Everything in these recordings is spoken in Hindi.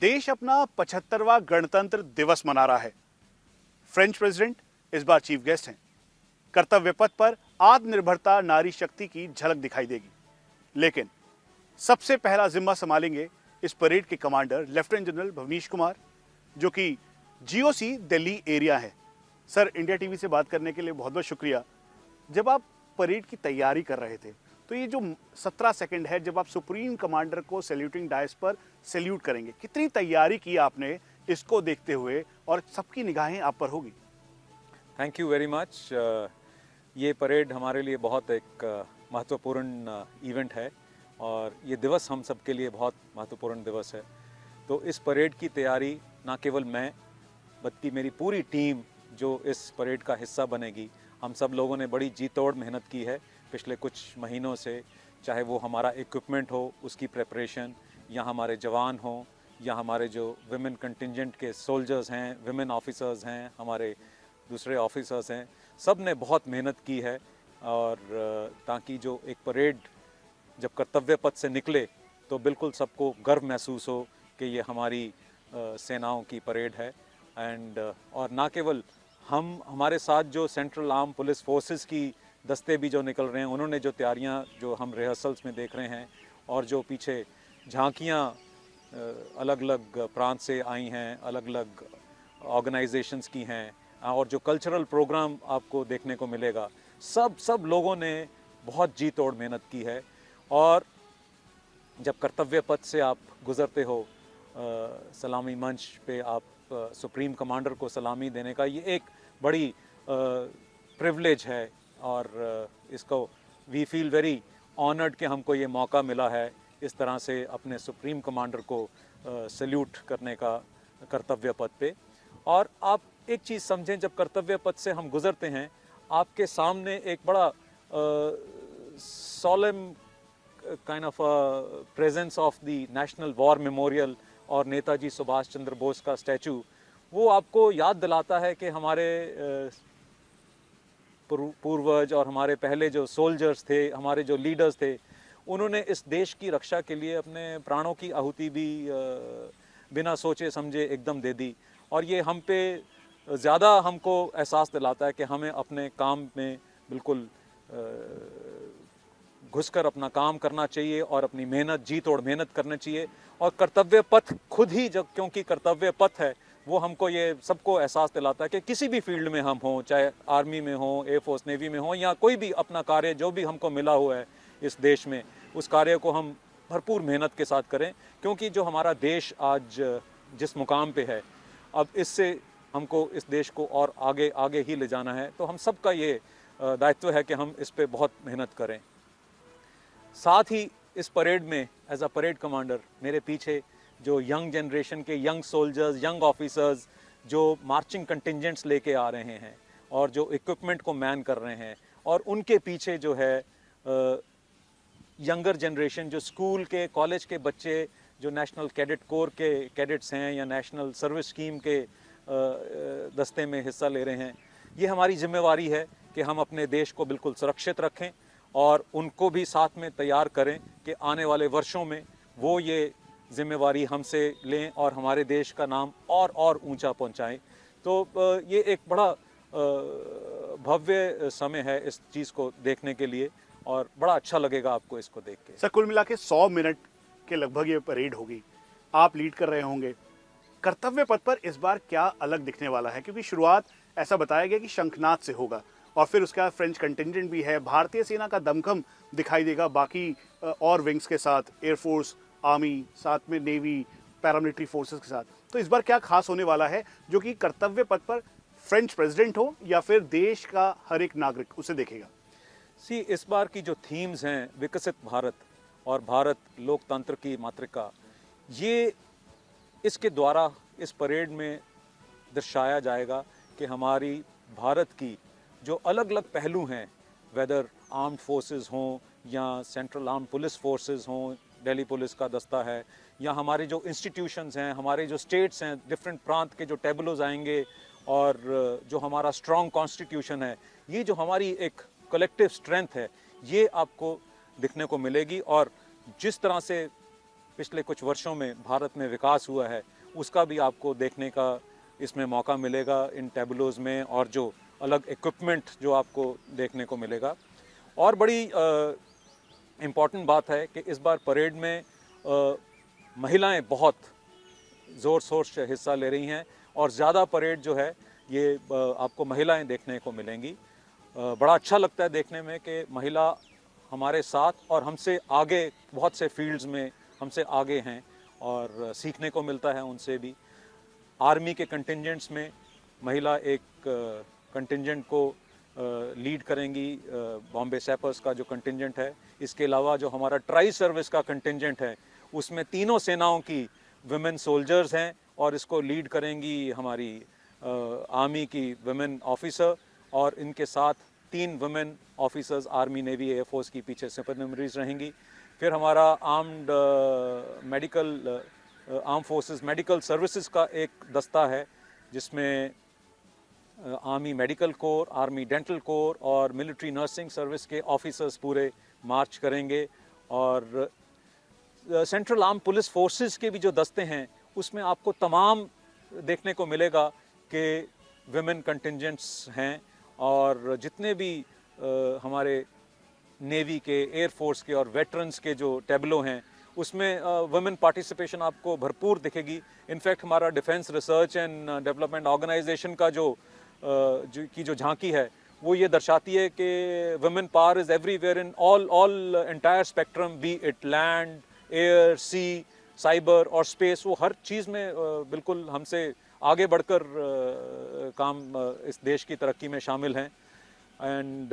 देश अपना 75वां गणतंत्र दिवस मना रहा है। फ्रेंच प्रेसिडेंट इस बार चीफ गेस्ट हैं। कर्तव्य पथ पर आत्मनिर्भरता नारी शक्ति की झलक दिखाई देगी। लेकिन सबसे पहला जिम्मा संभालेंगे इस परेड के commander lieutenant general Bhavnish Kumar, जो कि जीओसी दिल्ली एरिया है। सर, इंडिया टीवी से बात करने के लिए बहुत बहुत शुक्रिया। जब आप परेड की तैयारी कर रहे थे तो ये जो 17 सेकंड है जब आप सुप्रीम कमांडर को सैल्यूटिंग डायस पर सैल्यूट करेंगे, कितनी तैयारी की आपने इसको देखते हुए, और सबकी निगाहें आप पर होगी? Thank you very much. ये परेड हमारे लिए बहुत एक महत्वपूर्ण इवेंट है और ये दिवस हम सब के लिए बहुत महत्वपूर्ण दिवस है। तो इस परेड की तैयारी ना केवल मैं बल्कि मेरी पूरी टीम जो इस परेड का हिस्सा बनेगी, हम सब लोगों ने बड़ी जी तोड़ मेहनत की है पिछले कुछ महीनों से। चाहे वो हमारा इक्विपमेंट हो, उसकी प्रेपरेशन, या हमारे जवान हों, या हमारे जो विमेन कंटिजेंट के सोल्जर्स हैं, विमेन ऑफिसर्स हैं, हमारे दूसरे ऑफिसर्स हैं, सब ने बहुत मेहनत की है। और ताकि जो एक परेड जब कर्तव्य पथ से निकले तो बिल्कुल सबको गर्व महसूस हो कि ये हमारी सेनाओं की परेड है। और ना केवल हम, हमारे साथ जो सेंट्रल आर्म पुलिस फोर्सेस की दस्ते भी जो निकल रहे हैं, उन्होंने जो तैयारियां जो हम रिहर्सल्स में देख रहे हैं, और जो पीछे झांकियां अलग अलग प्रांत से आई हैं, अलग अलग ऑर्गेनाइजेशंस की हैं, और जो कल्चरल प्रोग्राम आपको देखने को मिलेगा, सब लोगों ने बहुत जी तोड़ मेहनत की है। और जब कर्तव्य पथ से आप गुजरते हो, सलामी मंच पे आप सुप्रीम कमांडर को सलामी देने का ये एक बड़ी प्रिविलेज है। और इसको वी फील वेरी ऑनर्ड कि हमको ये मौका मिला है इस तरह से अपने सुप्रीम कमांडर को सैल्यूट करने का कर्तव्य पथ पे। और आप एक चीज़ समझें, जब कर्तव्य पथ से हम गुजरते हैं, आपके सामने एक बड़ा solemn kind of presence of the national war memorial और नेताजी सुभाष चंद्र बोस का स्टैचू, वो आपको याद दिलाता है कि हमारे पूर्वज और हमारे पहले जो सोल्जर्स थे, हमारे जो लीडर्स थे, उन्होंने इस देश की रक्षा के लिए अपने प्राणों की आहुति भी बिना सोचे समझे एकदम दे दी। और ये हम पे ज़्यादा हमको एहसास दिलाता है कि हमें अपने काम में बिल्कुल घुसकर अपना काम करना चाहिए और अपनी मेहनत, जी तोड़ मेहनत करनी चाहिए। और कर्तव्य पथ खुद ही, जब क्योंकि कर्तव्य पथ है, वो हमको ये सबको एहसास दिलाता है कि किसी भी फील्ड में हम हों, चाहे आर्मी में हों, एयरफोर्स नेवी में हों, या कोई भी अपना कार्य जो भी हमको मिला हुआ है इस देश में, उस कार्य को हम भरपूर मेहनत के साथ करें। क्योंकि जो हमारा देश आज जिस मुकाम पे है, अब इससे हमको इस देश को और आगे आगे ही ले जाना है। तो हम सबका ये दायित्व है कि हम इस पे बहुत मेहनत करें। साथ ही इस परेड में एज अ परेड कमांडर मेरे पीछे जो यंग जनरेशन के यंग सोल्जर्स, यंग ऑफिसर्स जो मार्चिंग कंटिजेंट्स लेके आ रहे हैं और जो इक्विपमेंट को मैन कर रहे हैं, और उनके पीछे जो है यंगर जनरेशन, जो स्कूल के, कॉलेज के बच्चे जो नेशनल कैडेट कोर के कैडेट्स हैं या नेशनल सर्विस स्कीम के दस्ते में हिस्सा ले रहे हैं, ये हमारी जिम्मेवारी है कि हम अपने देश को बिल्कुल सुरक्षित रखें और उनको भी साथ में तैयार करें कि आने वाले वर्षों में वो ये जिम्मेवारी हमसे लें और हमारे देश का नाम और ऊंचा पहुंचाएं। तो ये एक बड़ा भव्य समय है इस चीज़ को देखने के लिए, और बड़ा अच्छा लगेगा आपको इसको देख के। सर, कुल मिला के 100 मिनट के लगभग ये परेड होगी, आप लीड कर रहे होंगे। कर्तव्य पथ पर इस बार क्या अलग दिखने वाला है? क्योंकि शुरुआत ऐसा बताया गया कि शंखनाद से होगा, और फिर उसके बाद फ्रेंच कंटिजेंट भी है, भारतीय सेना का दमखम दिखाई देगा बाकी और विंग्स के साथ, एयरफोर्स, आर्मी, साथ में नेवी, पैरामिलिट्री फोर्सेस के साथ। तो इस बार क्या खास होने वाला है जो कि कर्तव्य पथ पर फ्रेंच प्रेसिडेंट हो या फिर देश का हर एक नागरिक उसे देखेगा? इस बार की जो थीम्स हैं, विकसित भारत और भारत लोकतंत्र की मातृका, ये इसके द्वारा इस परेड में दर्शाया जाएगा कि हमारी भारत की जो अलग अलग पहलू हैं, वेदर आर्म्ड फोर्सेस हों या सेंट्रल आर्म्ड पुलिस फोर्सेस हों, दिल्ली पुलिस का दस्ता है, या हमारे जो इंस्टीट्यूशंस हैं, हमारे जो स्टेट्स हैं, डिफरेंट प्रांत के जो टेबलोज आएंगे, और जो हमारा स्ट्रॉन्ग कॉन्स्टिट्यूशन है, ये जो हमारी एक कलेक्टिव स्ट्रेंथ है, ये आपको दिखने को मिलेगी। और जिस तरह से पिछले कुछ वर्षों में भारत में विकास हुआ है उसका भी आपको देखने का इसमें मौका मिलेगा इन टैबलोज़ में, और जो अलग इक्विपमेंट जो आपको देखने को मिलेगा। और बड़ी इम्पॉर्टेंट बात है कि इस बार परेड में महिलाएं बहुत ज़ोर शोर से हिस्सा ले रही हैं और ज़्यादा परेड जो है ये आपको महिलाएं देखने को मिलेंगी। बड़ा अच्छा लगता है देखने में कि महिला हमारे साथ और हमसे आगे बहुत से फील्ड्स में हमसे आगे हैं और सीखने को मिलता है उनसे भी। आर्मी के कंटिंजेंट्स में महिला एक कंटिंजेंट को लीड करेंगी, बॉम्बे सैपर्स का जो कंटिंजेंट है। इसके अलावा जो हमारा ट्राई सर्विस का कंटिंजेंट है उसमें तीनों सेनाओं की विमेन सोल्जर्स हैं और इसको लीड करेंगी हमारी आर्मी की विमेन ऑफिसर, और इनके साथ 3 women officers army navy air force की पीछे सुपरनमरीज रहेंगी। फिर हमारा आर्म फोर्सेस मेडिकल सर्विसेज का एक दस्ता है जिसमें army medical corps, army dental core और मिलिट्री नर्सिंग सर्विस के ऑफिसर्स पूरे मार्च करेंगे। और सेंट्रल आर्म पुलिस फोर्सेस के भी जो दस्ते हैं उसमें आपको तमाम देखने को मिलेगा कि विमेन कंटिंजेंट्स हैं, और जितने भी हमारे नेवी के, एयरफोर्स के और वेटरन्स के जो टैबलो हैं उसमें वुमेन पार्टिसिपेशन आपको भरपूर दिखेगी। इनफैक्ट हमारा defence research and development organisation का जो झांकी है वो ये दर्शाती है कि women power is everywhere in all entire spectrum, be it land, air, sea, cyber और स्पेस। वो हर चीज़ में बिल्कुल हमसे आगे बढ़कर काम इस देश की तरक्की में शामिल हैं। एंड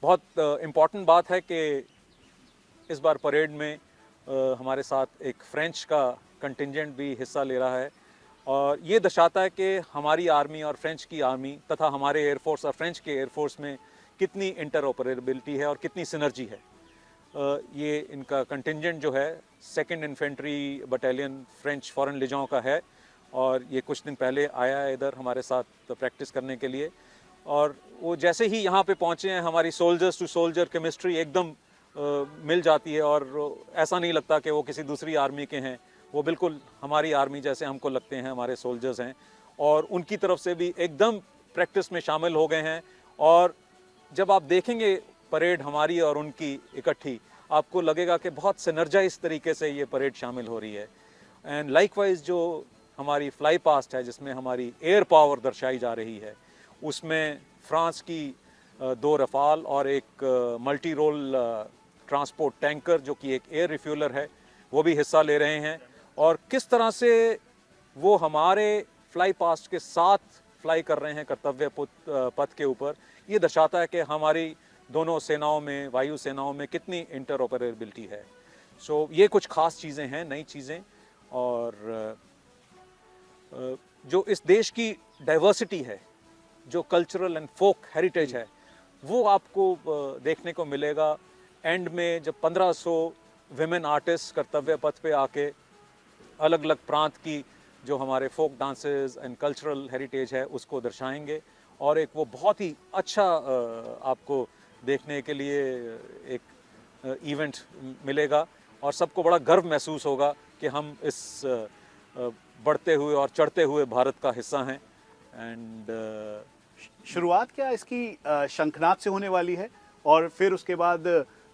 बहुत इम्पॉर्टेंट बात है कि इस बार परेड में हमारे साथ एक फ्रेंच का कंटिंजेंट भी हिस्सा ले रहा है, और ये दर्शाता है कि हमारी आर्मी और फ्रेंच की आर्मी तथा हमारे एयरफोर्स और फ्रेंच के एयरफोर्स में कितनी इंटरऑपरेबिलिटी है और कितनी सिनर्जी है। ये इनका कंटिंजेंट जो है 2nd infantry battalion French foreign legion का है, और ये कुछ दिन पहले आया है इधर हमारे साथ प्रैक्टिस करने के लिए। और वो जैसे ही यहाँ पे पहुँचे हैं हमारी सोल्जर्स टू सोल्जर केमिस्ट्री एकदम मिल जाती है, और ऐसा नहीं लगता कि वो किसी दूसरी आर्मी के हैं। वो बिल्कुल हमारी आर्मी जैसे हमको लगते हैं हमारे सोल्जर्स हैं, और उनकी तरफ से भी एकदम प्रैक्टिस में शामिल हो गए हैं। और जब आप देखेंगे परेड हमारी और उनकी इकट्ठी, आपको लगेगा कि बहुत सिनर्जाइज तरीके से ये परेड शामिल हो रही है। एंड लाइकवाइज जो हमारी फ्लाई पास्ट है जिसमें हमारी एयर पावर दर्शाई जा रही है, उसमें फ्रांस की 2 रफाल और एक मल्टी रोल ट्रांसपोर्ट टैंकर जो कि एक एयर रिफ्यूलर है वो भी हिस्सा ले रहे हैं। और किस तरह से वो हमारे फ्लाई पास्ट के साथ फ्लाई कर रहे हैं कर्तव्य पथ के ऊपर, ये दर्शाता है कि हमारी दोनों सेनाओं में, वायु सेनाओं में कितनी इंटरऑपरेबिलिटी है। सो ये कुछ खास चीज़ें हैं, नई चीज़ें, और जो इस देश की डाइवर्सिटी है, जो कल्चरल एंड फोक हेरिटेज है, वो आपको देखने को मिलेगा। एंड में जब 1500 विमेन आर्टिस्ट कर्तव्य पथ पे आके अलग अलग प्रांत की जो हमारे folk dances and cultural heritage है उसको दर्शाएंगे, और एक वो बहुत ही अच्छा आपको देखने के लिए एक इवेंट मिलेगा, और सबको बड़ा गर्व महसूस होगा कि हम इस बढ़ते हुए और चढ़ते हुए भारत का हिस्सा हैं। एंड शुरुआत क्या इसकी शंखनाद से होने वाली है, और फिर उसके बाद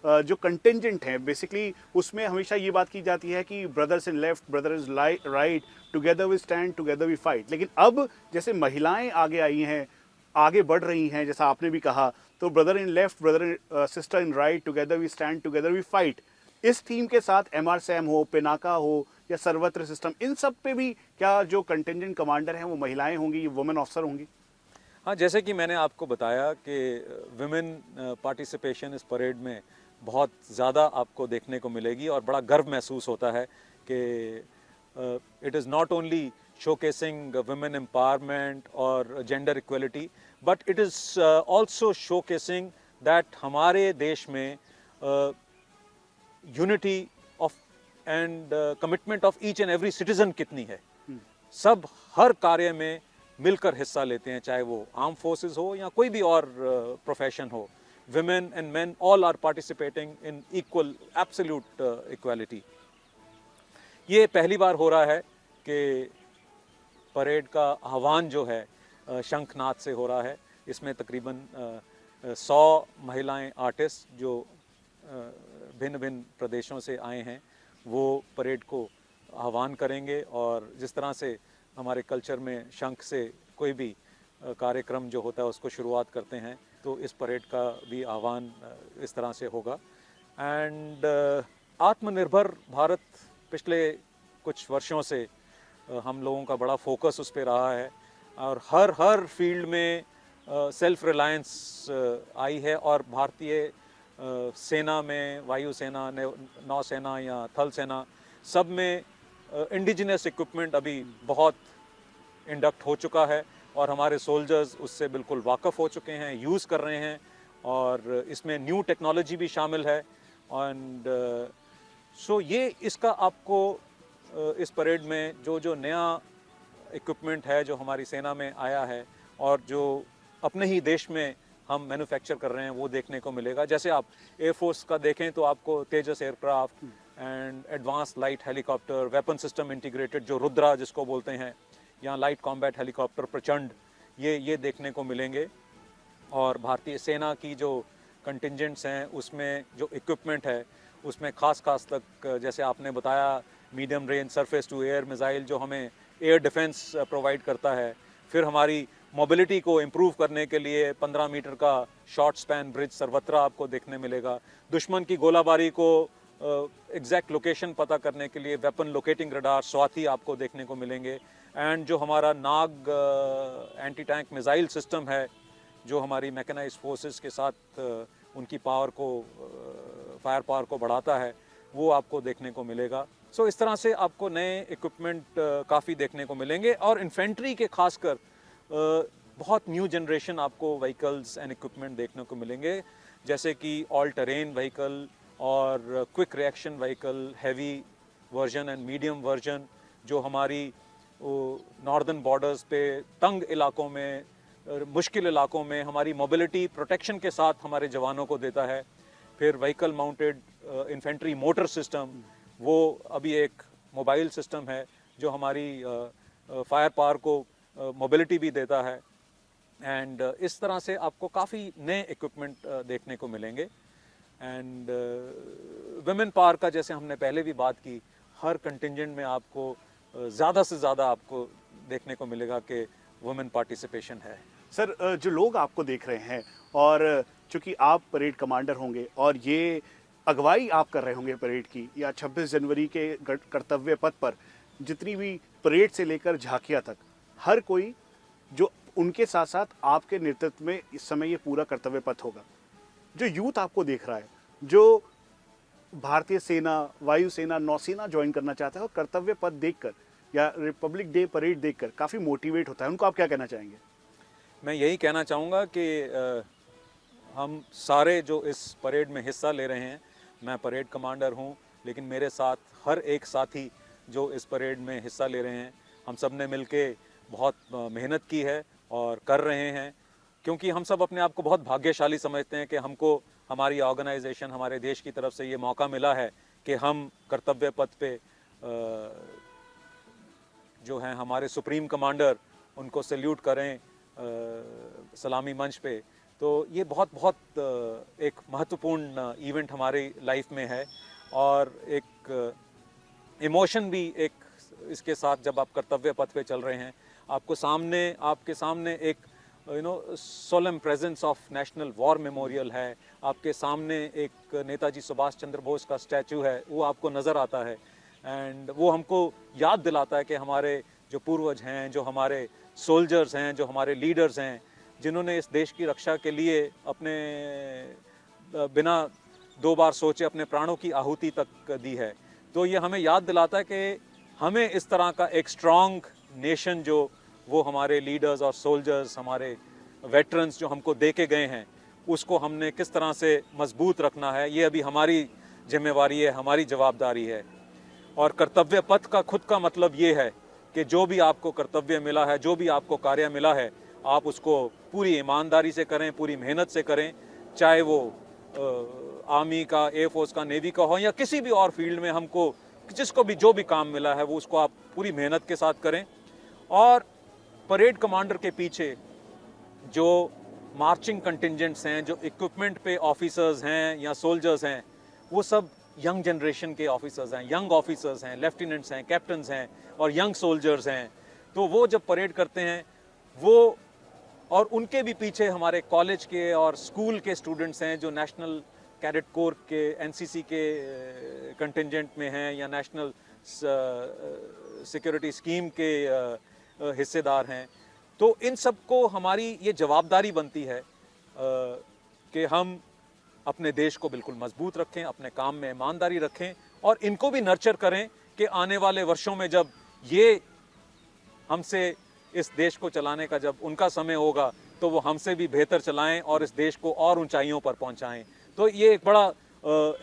जो कंटिंजेंट है बेसिकली उसमें हमेशा ये बात की जाती है कि brothers in left, brothers right, together we stand, together we fight. लेकिन अब जैसे महिलाएं आगे आई हैं, आगे बढ़ रही हैं, जैसा आपने भी कहा, तो brother in left, brother sister in right, together we stand, together we fight, इस थीम के साथ एमआर सैम हो, पिनाका हो या सर्वत्र सिस्टम, इन सब पे भी क्या जो कंटिंजेंट कमांडर हैं वो महिलाएं होंगी, वुमेन ऑफिसर होंगी? हाँ, जैसे कि मैंने आपको बताया कि विमेन पार्टिसिपेशन इस परेड में बहुत ज़्यादा आपको देखने को मिलेगी, और बड़ा गर्व महसूस होता है कि it is not only showcasing women empowerment or gender equality, but it is also showcasing that हमारे देश में unity of and commitment of each and every citizen कितनी है। सब हर कार्य में मिलकर हिस्सा लेते हैं, चाहे वो आर्म फोर्सेस हो या कोई भी और प्रोफेशन हो। women and men all are participating in equal, absolute equality. ये पहली बार हो रहा है कि परेड का आह्वान जो है शंखनाद से हो रहा है। इसमें तकरीबन 100 महिलाएं आर्टिस्ट जो भिन्न भिन्न प्रदेशों से आए हैं वो परेड को आह्वान करेंगे, और जिस तरह से हमारे कल्चर में शंख से कोई भी कार्यक्रम जो होता है उसको शुरुआत करते हैं, तो इस परेड का भी आह्वान इस तरह से होगा। एंड आत्मनिर्भर भारत पिछले कुछ वर्षों से हम लोगों का बड़ा फोकस उस पर रहा है, और हर फील्ड में सेल्फ रिलायंस आई है, और भारतीय सेना में, वायुसेना, नौसेना या थल सेना, सब में इंडिजिनस इक्विपमेंट अभी बहुत इंडक्ट हो चुका है, और हमारे सोल्जर्स उससे बिल्कुल वाकफ़ हो चुके हैं, यूज़ कर रहे हैं, और इसमें न्यू टेक्नोलॉजी भी शामिल है। एंड सो ये इसका आपको इस परेड में जो नया इक्विपमेंट है जो हमारी सेना में आया है और जो अपने ही देश में हम मैन्युफैक्चर कर रहे हैं वो देखने को मिलेगा। जैसे आप एयरफोर्स का देखें तो आपको Tejas aircraft and advance light helicopter, weapon system integrated जो रुद्रा जिसको बोलते हैं, यहाँ लाइट कॉम्बैट हेलीकॉप्टर प्रचंड, ये देखने को मिलेंगे। और भारतीय सेना की जो कंटिजेंट्स हैं उसमें जो इक्विपमेंट है उसमें खास तक जैसे आपने बताया medium range surface to air missile जो हमें एयर डिफेंस प्रोवाइड करता है। फिर हमारी मोबिलिटी को इम्प्रूव करने के लिए 15 मीटर का शॉर्ट स्पैन ब्रिज सर्वत्र आपको देखने मिलेगा। दुश्मन की गोलाबारी को एग्जैक्ट लोकेशन पता करने के लिए वेपन लोकेटिंग रडार स्वाति आपको देखने को मिलेंगे। एंड जो हमारा नाग एंटी टैंक मिसाइल सिस्टम है जो हमारी मैकेनाइज्ड फोर्सेस के साथ उनकी पावर को, फायर पावर को बढ़ाता है, वो आपको देखने को मिलेगा। सो इस तरह से आपको नए इक्विपमेंट काफ़ी देखने को मिलेंगे। और इन्फेंट्री के खासकर बहुत न्यू जनरेशन आपको व्हीकल्स एंड इक्विपमेंट देखने को मिलेंगे, जैसे कि ऑल टेरेन व्हीकल और quick reaction vehicle, heavy version and medium version, जो हमारी नॉर्दर्न बॉर्डर्स पे तंग इलाकों में, मुश्किल इलाकों में हमारी मोबिलिटी प्रोटेक्शन के साथ हमारे जवानों को देता है। फिर vehicle mounted infantry motor system, वो अभी एक मोबाइल सिस्टम है जो हमारी फायर पावर को मोबिलिटी भी देता है। एंड इस तरह से आपको काफ़ी नए इक्विपमेंट देखने को मिलेंगे। एंड वुमेन पावर का जैसे हमने पहले भी बात की, हर कंटिजेंट में आपको ज़्यादा से ज़्यादा आपको देखने को मिलेगा कि वुमेन पार्टिसिपेशन है। सर, जो लोग आपको देख रहे हैं, और चूंकि आप परेड कमांडर होंगे और ये अगुवाई आप कर रहे होंगे परेड की, या 26 जनवरी के कर्तव्य पथ पर जितनी भी परेड से लेकर झांकियां तक, हर कोई जो उनके साथ साथ आपके नेतृत्व में इस समय ये पूरा कर्तव्य पथ होगा। जो यूथ आपको देख रहा है, जो भारतीय सेना, वायुसेना, नौसेना ज्वाइन करना चाहता है और कर्तव्य पथ देखकर या रिपब्लिक डे परेड देखकर काफ़ी मोटिवेट होता है, उनको आप क्या कहना चाहेंगे? मैं यही कहना चाहूँगा कि हम सारे जो इस परेड में हिस्सा ले रहे हैं, मैं परेड कमांडर हूँ, लेकिन मेरे साथ हर एक साथी जो इस परेड में हिस्सा ले रहे हैं, हम सब ने मिलके बहुत मेहनत की है और कर रहे हैं, क्योंकि हम सब अपने आप को बहुत भाग्यशाली समझते हैं कि हमको हमारी ऑर्गेनाइजेशन, हमारे देश की तरफ से ये मौका मिला है कि हम कर्तव्य पथ पे जो हैं हमारे सुप्रीम कमांडर, उनको सैल्यूट करें सलामी मंच पे। तो ये बहुत एक महत्वपूर्ण इवेंट हमारी लाइफ में है, और एक इमोशन भी एक इसके साथ, जब आप कर्तव्य पथ पे चल रहे हैं, आपके सामने एक solemn presence of national war memorial है, आपके सामने एक नेताजी सुभाष चंद्र बोस का स्टैचू है, वो आपको नज़र आता है। एंड वो हमको याद दिलाता है कि हमारे जो पूर्वज हैं, जो हमारे सोल्जर्स हैं, जो हमारे लीडर्स हैं, जिन्होंने इस देश की रक्षा के लिए अपने बिना 2 बार सोचे अपने प्राणों की आहुति तक दी है। तो ये हमें याद दिलाता है कि हमें इस तरह का एक स्ट्रॉन्ग नेशन, जो वो हमारे लीडर्स और सोल्जर्स, हमारे वेटरन्स जो हमको दे के गए हैं, उसको हमने किस तरह से मजबूत रखना है, ये अभी हमारी जिम्मेवारी है, हमारी जवाबदारी है। और कर्तव्य पथ का खुद का मतलब ये है कि जो भी आपको कर्तव्य मिला है, जो भी आपको कार्य मिला है, आप उसको पूरी ईमानदारी से करें, पूरी मेहनत से करें, चाहे वो आर्मी का, एयरफोर्स का, नेवी का हो या किसी भी और फील्ड में हमको जिसको भी जो भी काम मिला है वो उसको आप पूरी मेहनत के साथ करें। और परेड कमांडर के पीछे जो मार्चिंग कंटिंजेंट्स हैं, जो इक्विपमेंट पे ऑफिसर्स हैं या सोल्जर्स हैं, वो सब यंग जनरेशन के ऑफिसर्स हैं, यंग ऑफिसर्स हैं, लेफ्टिनेंट्स हैं, कैप्टन्स हैं और यंग सोल्जर्स हैं। तो वो जब परेड करते हैं वो, और उनके भी पीछे हमारे कॉलेज के और स्कूल के स्टूडेंट्स हैं जो नेशनल कैडेट कोर के, एनसीसी के कंटिंजेंट में हैं या नेशनल सिक्योरिटी स्कीम के हिस्सेदार हैं। तो इन सबको हमारी ये जवाबदारी बनती है कि हम अपने देश को बिल्कुल मजबूत रखें, अपने काम में ईमानदारी रखें और इनको भी नर्चर करें कि आने वाले वर्षों में जब ये हमसे इस देश को चलाने का जब उनका समय होगा तो वो हमसे भी बेहतर चलाएं और इस देश को और ऊंचाइयों पर पहुंचाएं। तो ये एक बड़ा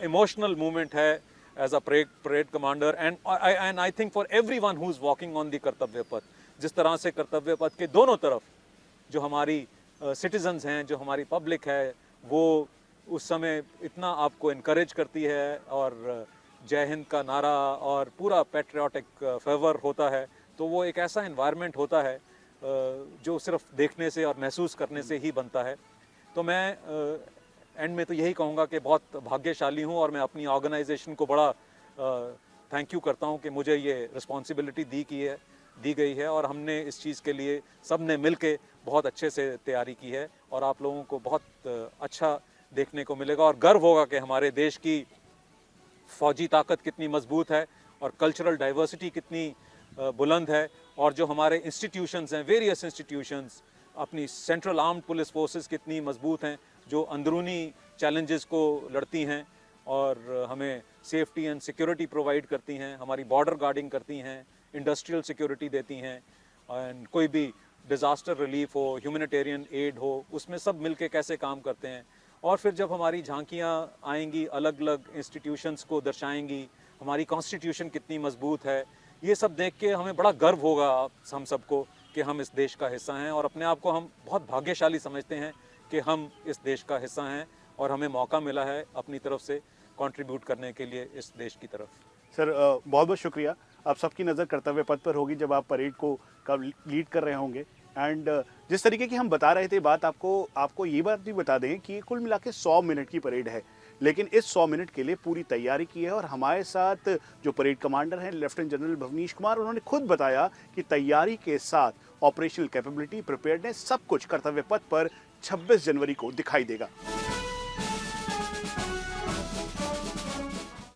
इमोशनल मूवमेंट है as a parade commander and I think for everyone who is walking on the Kartavya Path. जिस तरह से कर्तव्य पथ के दोनों तरफ जो हमारी सिटीजन्स हैं, जो हमारी पब्लिक है, वो उस समय इतना आपको इनकरेज करती है और जय हिंद का नारा और पूरा पैट्रियाटिक फेवर होता है, तो वो एक ऐसा एनवायरनमेंट होता है जो सिर्फ देखने से और महसूस करने से ही बनता है। तो मैं एंड में तो यही कहूँगा कि बहुत भाग्यशाली हूँ और मैं अपनी ऑर्गेनाइजेशन को बड़ा थैंक यू करता हूँ कि मुझे ये रिस्पॉन्सिबिलिटी दी गई है और हमने इस चीज़ के लिए सब ने मिल के बहुत अच्छे से तैयारी की है और आप लोगों को बहुत अच्छा देखने को मिलेगा और गर्व होगा कि हमारे देश की फौजी ताकत कितनी मजबूत है और कल्चरल डाइवर्सिटी कितनी बुलंद है और जो हमारे इंस्टीट्यूशंस हैं, वेरियस इंस्टीट्यूशंस, अपनी सेंट्रल आर्म्ड पुलिस फोर्सेस कितनी मजबूत हैं जो अंदरूनी चैलेंजेस को लड़ती हैं और हमें सेफ्टी एंड सिक्योरिटी प्रोवाइड करती हैं, हमारी बॉर्डर गार्डिंग करती हैं, इंडस्ट्रियल सिक्योरिटी देती हैं एंड कोई भी डिज़ास्टर रिलीफ हो, ह्यूमैनिटेरियन एड हो, उसमें सब मिलके कैसे काम करते हैं। और फिर जब हमारी झांकियाँ आएंगी, अलग अलग इंस्टीट्यूशंस को दर्शाएंगी, हमारी कॉन्स्टिट्यूशन कितनी मजबूत है, ये सब देख के हमें बड़ा गर्व होगा हम सबको कि हम इस देश का हिस्सा हैं और अपने आप को हम बहुत भाग्यशाली समझते हैं कि हम इस देश का हिस्सा हैं और हमें मौका मिला है अपनी तरफ से कंट्रीब्यूट करने के लिए इस देश की तरफ। सर बहुत बहुत शुक्रिया। आप सबकी नज़र कर्तव्य पथ पर होगी जब आप परेड को कब लीड कर रहे होंगे एंड जिस तरीके की हम बता रहे थे बात, आपको ये बात भी बता दें कि कुल मिला के 100 मिनट की परेड है, लेकिन इस 100 मिनट के लिए पूरी तैयारी की है और हमारे साथ जो परेड कमांडर हैं लेफ्टिनेंट जनरल भवनीश कुमार, उन्होंने खुद बताया कि तैयारी के साथ ऑपरेशनल कैपेबिलिटी, प्रिपेयर्डनेस, सब कुछ कर्तव्य पथ पर 26 जनवरी को दिखाई देगा।